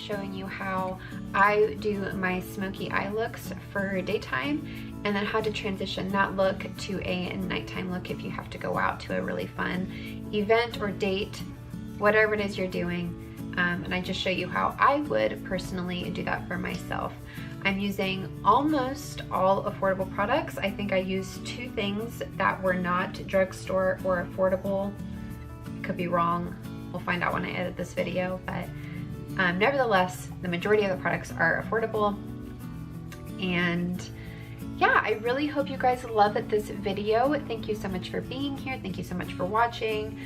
showing you how I do my smoky eye looks for daytime, and then how to transition that look to a nighttime look if you have to go out to a really fun event or date, whatever it is you're doing. And I just show you how I would personally do that for myself. I'm using almost all affordable products. I think I used 2 things that were not drugstore or affordable. I could be wrong. We'll find out when I edit this video, but nevertheless, the majority of the products are affordable. And yeah, I really hope you guys love this video. Thank you so much for being here. Thank you so much for watching.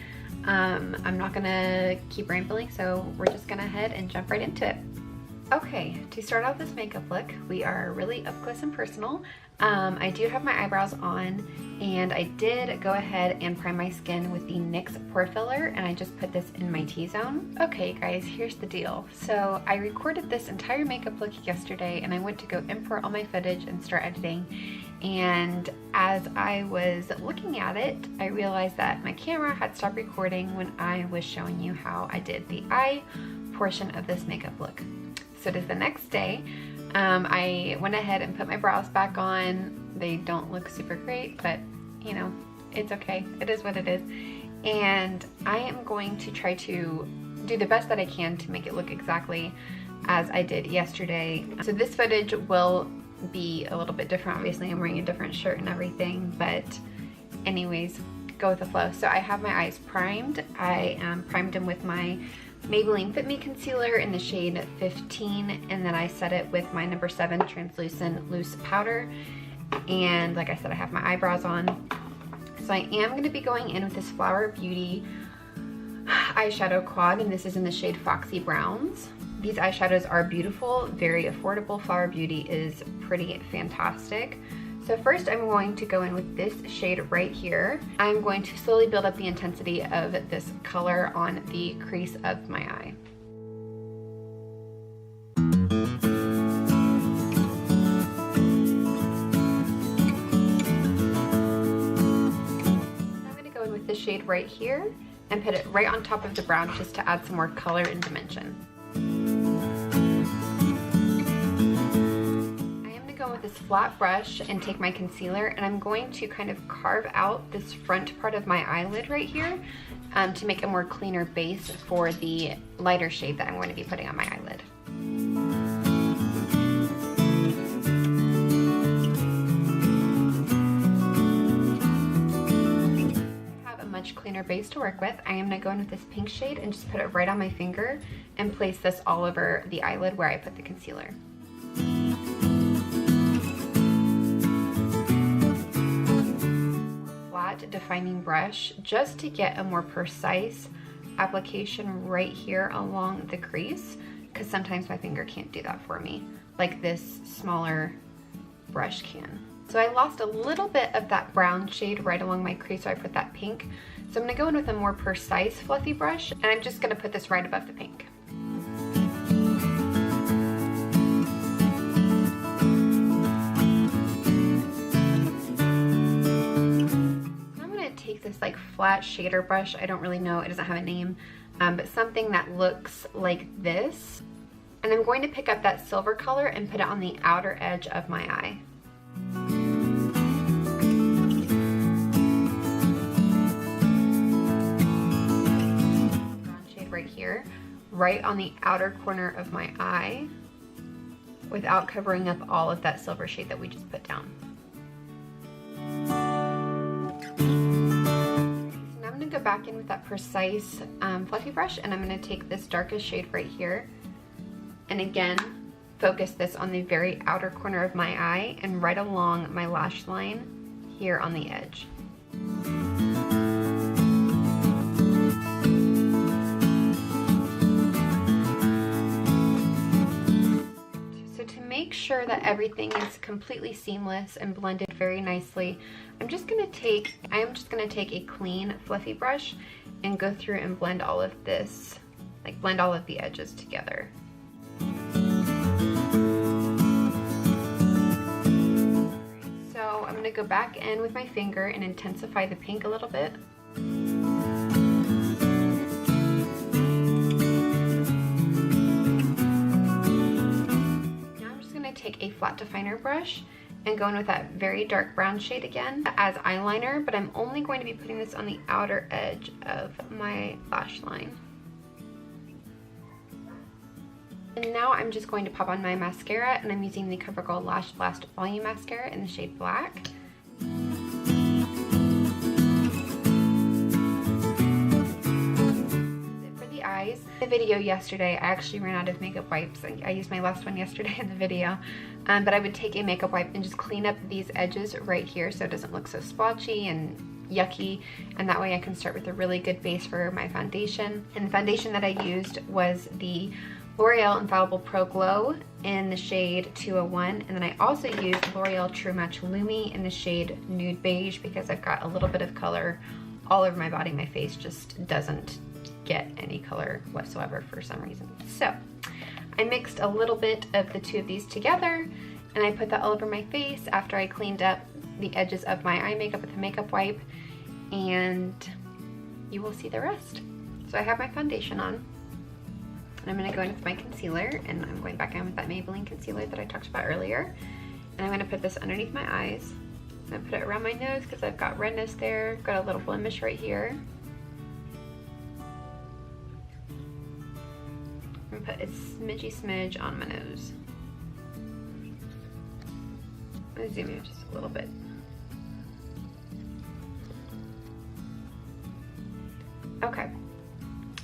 I'm not gonna keep rambling, so we're just gonna head and jump right into it. Okay, to start off this makeup look, we are really up close and personal. I do have my eyebrows on, and I did go ahead and prime my skin with the NYX Pore Filler, and I just put this in my T-zone. Okay guys, here's the deal. So I recorded this entire makeup look yesterday, and I went to go import all my footage and start editing. And as I was looking at it, I realized that my camera had stopped recording when I was showing you how I did the eye portion of this makeup look. So it is the next day. I went ahead and put my brows back on. They don't look super great, but you know, it's okay. It is what it is. And I am going to try to do the best that I can to make it look exactly as I did yesterday. So this footage will be a little bit different. Obviously, I'm wearing a different shirt and everything, but anyways, go with the flow. So I have my eyes primed. I primed them with my Maybelline Fit Me Concealer in the shade 15, and then I set it with my number 7 translucent loose powder. And like I said, I have my eyebrows on. So I am going to be going in with this Flower Beauty eyeshadow quad, and this is in the shade Foxy Browns. These eyeshadows are beautiful, very affordable. Flower Beauty is pretty fantastic. So first I'm going to go in with this shade right here. I'm going to slowly build up the intensity of this color on the crease of my eye. I'm going to go in with this shade right here and put it right on top of the brown just to add some more color and dimension. With this flat brush and take my concealer, and I'm going to kind of carve out this front part of my eyelid right here to make a more cleaner base for the lighter shade that I'm going to be putting on my eyelid. I have a much cleaner base to work with. I am going to go in with this pink shade and just put it right on my finger and place this all over the eyelid where I put the concealer. Defining brush just to get a more precise application right here along the crease, because sometimes my finger can't do that for me like this smaller brush can. So I lost a little bit of that brown shade right along my crease, so I put that pink. So I'm going to go in with a more precise fluffy brush, and I'm just going to put this right above the pink. This like flat shader brush, I don't really know, it doesn't have a name, but something that looks like this, and I'm going to pick up that silver color and put it on the outer edge of my eye. Brown shade right here, right on the outer corner of my eye, without covering up all of that silver shade that we just put down. Go back in with that precise fluffy brush, and I'm going to take this darkest shade right here and again focus this on the very outer corner of my eye and right along my lash line here on the edge. So to make sure that everything is completely seamless and blended very nicely, I am just gonna take a clean fluffy brush and go through and blend all of this, like blend all of the edges together. So I'm gonna go back in with my finger and intensify the pink a little bit. flat definer brush and go in with that very dark brown shade again as eyeliner, but I'm only going to be putting this on the outer edge of my lash line. And now I'm just going to pop on my mascara, and I'm using the CoverGirl Lash Blast Volume Mascara in the shade Black. For the eyes, in the video yesterday, I actually ran out of makeup wipes. I used my last one yesterday in the video, but I would take a makeup wipe and just clean up these edges right here so it doesn't look so splotchy and yucky, and that way I can start with a really good base for my foundation. And the foundation that I used was the L'Oreal Infallible Pro Glow in the shade 201, and then I also used L'Oreal True Match Lumi in the shade Nude Beige because I've got a little bit of color all over my body. My face just doesn't get any color whatsoever for some reason. So I mixed a little bit of the two of these together, and I put that all over my face after I cleaned up the edges of my eye makeup with a makeup wipe, and you will see the rest. So I have my foundation on. And I'm going to go in with my concealer, and I'm going back in with that Maybelline concealer that I talked about earlier. And I'm going to put this underneath my eyes. I'm going to put it around my nose because I've got redness there. Got a little blemish right here. I'm going to put a smidgy smidge on my nose. I'm going to zoom in just a little bit. Okay.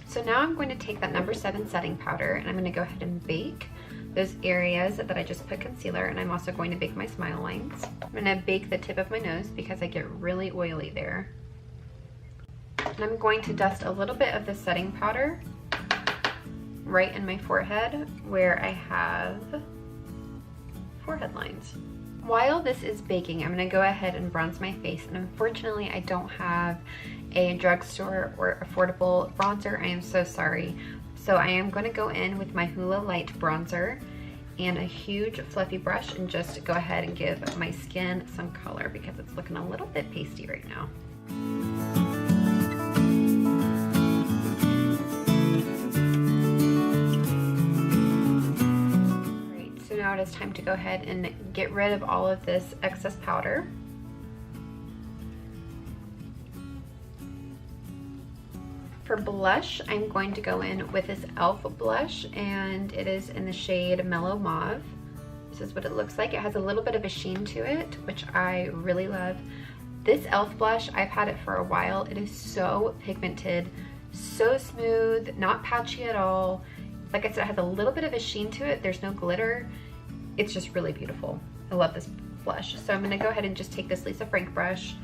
So now I'm going to take that number 7 setting powder, and I'm going to go ahead and bake those areas that I just put concealer, and I'm also going to bake my smile lines. I'm going to bake the tip of my nose because I get really oily there. And I'm going to dust a little bit of the setting powder right in my forehead where I have forehead lines. While this is baking, I'm going to go ahead and bronze my face, and unfortunately I don't have a drugstore or affordable bronzer. I am so sorry. So I am going to go in with my Hoola Light bronzer and a huge fluffy brush and just go ahead and give my skin some color because it's looking a little bit pasty right now. Great, so now it is time to go ahead and get rid of all of this excess powder. For blush, I'm going to go in with this e.l.f. blush, and it is in the shade Mellow Mauve. This is what it looks like. It has a little bit of a sheen to it, which I really love. This e.l.f. blush, I've had it for a while. It is so pigmented, so smooth, not patchy at all. Like I said, it has a little bit of a sheen to it. There's no glitter. It's just really beautiful. I love this blush. So I'm gonna go ahead and just take this Lisa Frank brush,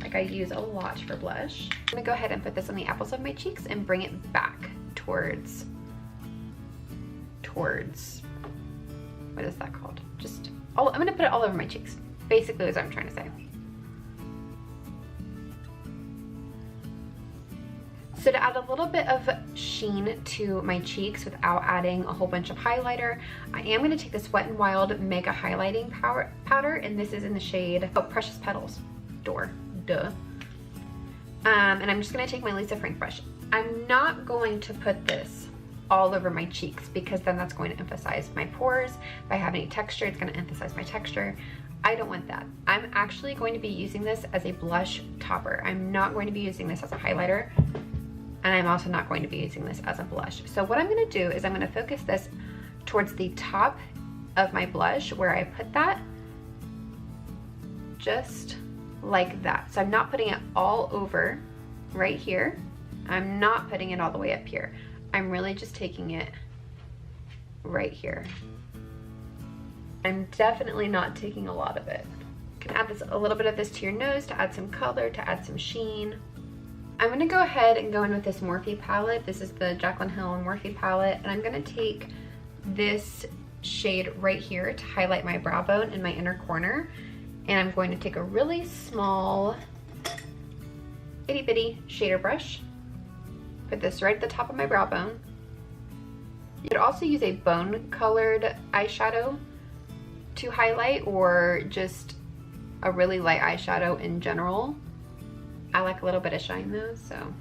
like I use a lot for blush. I'm gonna go ahead and put this on the apples of my cheeks and bring it back towards, what is that called? I'm gonna put it all over my cheeks. Basically is what I'm trying to say. So to add a little bit of sheen to my cheeks without adding a whole bunch of highlighter, I am gonna take this Wet n Wild Mega Highlighting Powder, and this is in the shade Precious Petals. Duh. And I'm just gonna take my Lisa Frank brush. I'm not going to put this all over my cheeks because then that's going to emphasize my pores. If I have any texture, it's gonna emphasize my texture. I don't want that. I'm actually going to be using this as a blush topper. I'm not going to be using this as a highlighter, and I'm also not going to be using this as a blush. So what I'm gonna do is I'm gonna focus this towards the top of my blush where I put that, just like that. So I'm not putting it all over right here. I'm not putting it all the way up here. I'm really just taking it right here. I'm definitely not taking a lot of it. You can add a little bit of this to your nose to add some color, to add some sheen. I'm gonna go ahead and go in with this Morphe palette. This is the Jaclyn Hill Morphe palette, and I'm gonna take this shade right here to highlight my brow bone in my inner corner. And I'm going to take a really small, itty bitty shader brush, put this right at the top of my brow bone. You could also use a bone colored eyeshadow to highlight, or just a really light eyeshadow in general. I like a little bit of shine though, so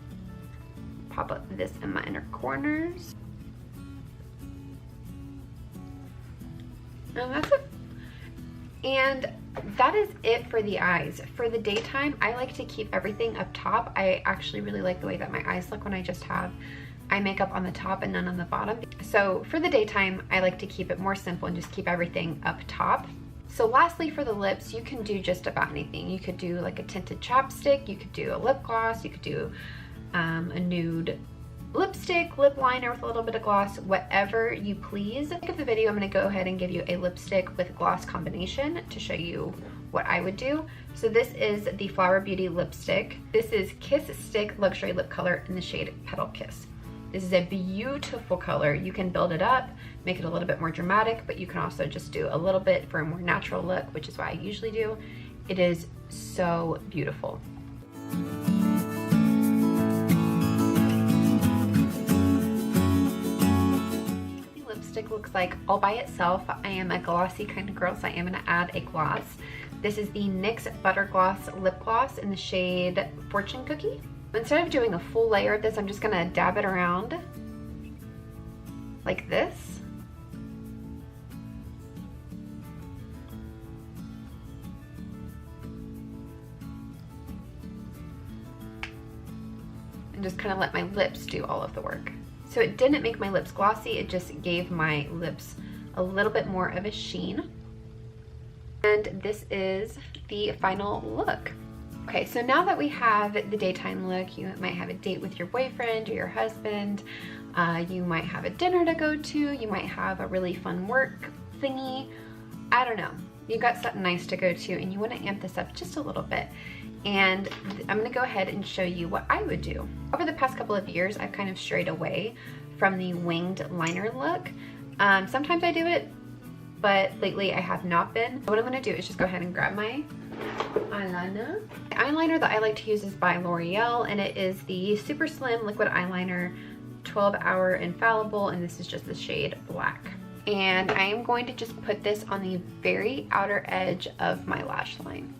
pop up this in my inner corners. And that's it. And that is it for the eyes. For the daytime, I like to keep everything up top. I actually really like the way that my eyes look when I just have eye makeup on the top and none on the bottom. So for the daytime, I like to keep it more simple and just keep everything up top. So lastly, for the lips, you can do just about anything. You could do like a tinted chapstick, you could do a lip gloss, you could do a nude lipstick, lip liner with a little bit of gloss, whatever you please. At the end of the video, I'm going to go ahead and give you a lipstick with gloss combination to show you what I would do. So this is the Flower Beauty lipstick. This is Kiss Stick Luxury Lip Color in the shade Petal Kiss. This is a beautiful color. You can build it up, make it a little bit more dramatic, but you can also just do a little bit for a more natural look, which is what I usually do. It is so beautiful. Lipstick looks like all by itself. I am a glossy kind of girl, so I am going to add a gloss. This is the NYX Butter Gloss Lip Gloss in the shade Fortune Cookie. Instead of doing a full layer of this, I'm just going to dab it around like this. And just kind of let my lips do all of the work. So it didn't make my lips glossy, it just gave my lips a little bit more of a sheen. And this is the final look. Okay, so now that we have the daytime look, you might have a date with your boyfriend or your husband, you might have a dinner to go to, you might have a really fun work thingy, I don't know. You got something nice to go to and you want to amp this up just a little bit. And I'm going to go ahead and show you what I would do. Over the past couple of years, I've kind of strayed away from the winged liner look. Sometimes I do it, but lately I have not been. So what I'm going to do is just go ahead and grab my eyeliner. The eyeliner that I like to use is by L'Oreal, and it is the Super Slim Liquid Eyeliner 12-Hour Infallible, and this is just the shade Black. And I am going to just put this on the very outer edge of my lash line.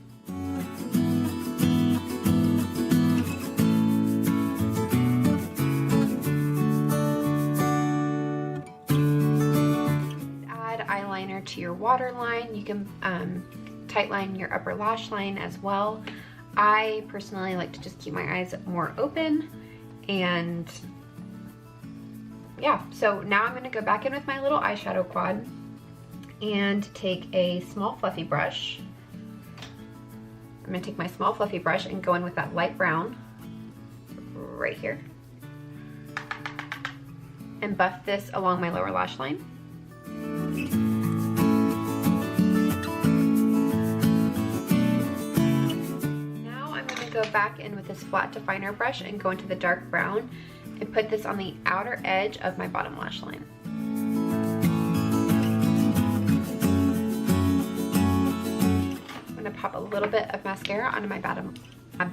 Add eyeliner to your waterline. You can tightline your upper lash line as well. I personally like to just keep my eyes more open, and yeah, so now I'm going to go back in with my little eyeshadow quad and take a small fluffy brush. I'm going to take my small fluffy brush and go in with that light brown right here and buff this along my lower lash line. Now I'm going to go back in with this flat definer brush and go into the dark brown and put this on the outer edge of my bottom lash line. I'm going to pop a little bit of mascara onto my bottom. I'm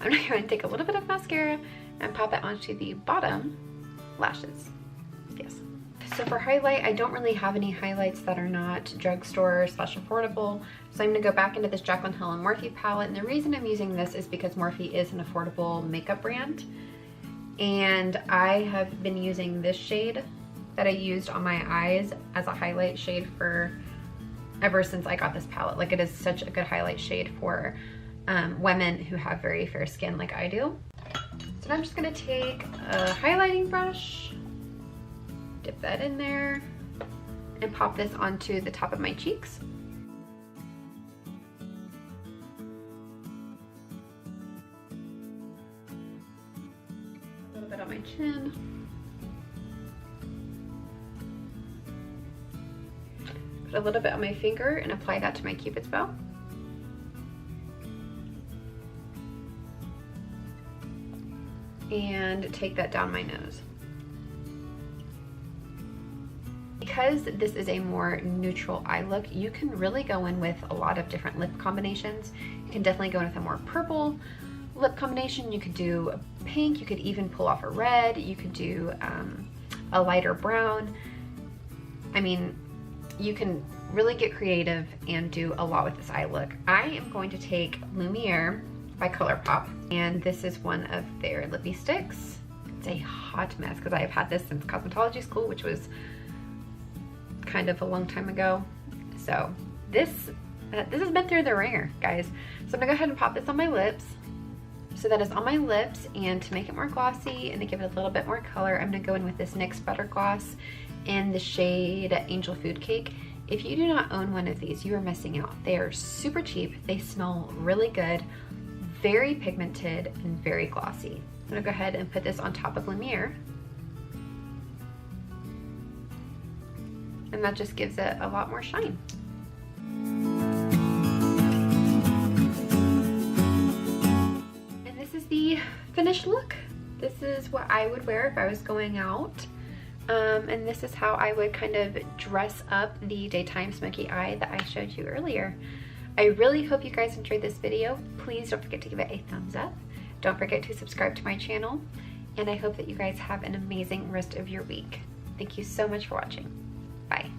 going to take a little bit of mascara and pop it onto the bottom lashes. Yes. So for highlight, I don't really have any highlights that are not drugstore / affordable. So I'm going to go back into this Jaclyn Hill and Morphe palette. And the reason I'm using this is because Morphe is an affordable makeup brand. And I have been using this shade that I used on my eyes as a highlight shade for ever since I got this palette. Like, it is such a good highlight shade for women who have very fair skin like I do. So I'm just going to take a highlighting brush, dip that in there, and pop this onto the top of my cheeks. A little bit on my chin. Put a little bit on my finger and apply that to my Cupid's bow. And take that down my nose. Because this is a more neutral eye look, you can really go in with a lot of different lip combinations. You can definitely go in with a more purple lip combination. You could do a pink, you could even pull off a red, you could do a lighter brown. I mean, you can really get creative and do a lot with this eye look. I am going to take Lumiere by ColourPop, and this is one of their lippy sticks. It's a hot mess because I have had this since cosmetology school, which was kind of a long time ago. So So this has been through the ringer, guys. So I'm gonna go ahead and pop this on my lips. So that is on my lips, and to make it more glossy and to give it a little bit more color, I'm gonna go in with this NYX Butter Gloss in the shade Angel Food Cake. If you do not own one of these, you are missing out. They are super cheap, they smell really good, very pigmented, and very glossy. I'm gonna go ahead and put this on top of Lumiere. And that just gives it a lot more shine. The finished look. This is what I would wear if I was going out, and this is how I would kind of dress up the daytime smoky eye that I showed you earlier. I really hope you guys enjoyed this video. Please don't forget to give it a thumbs up. Don't forget to subscribe to my channel, and I hope that you guys have an amazing rest of your week. Thank you so much for watching. Bye.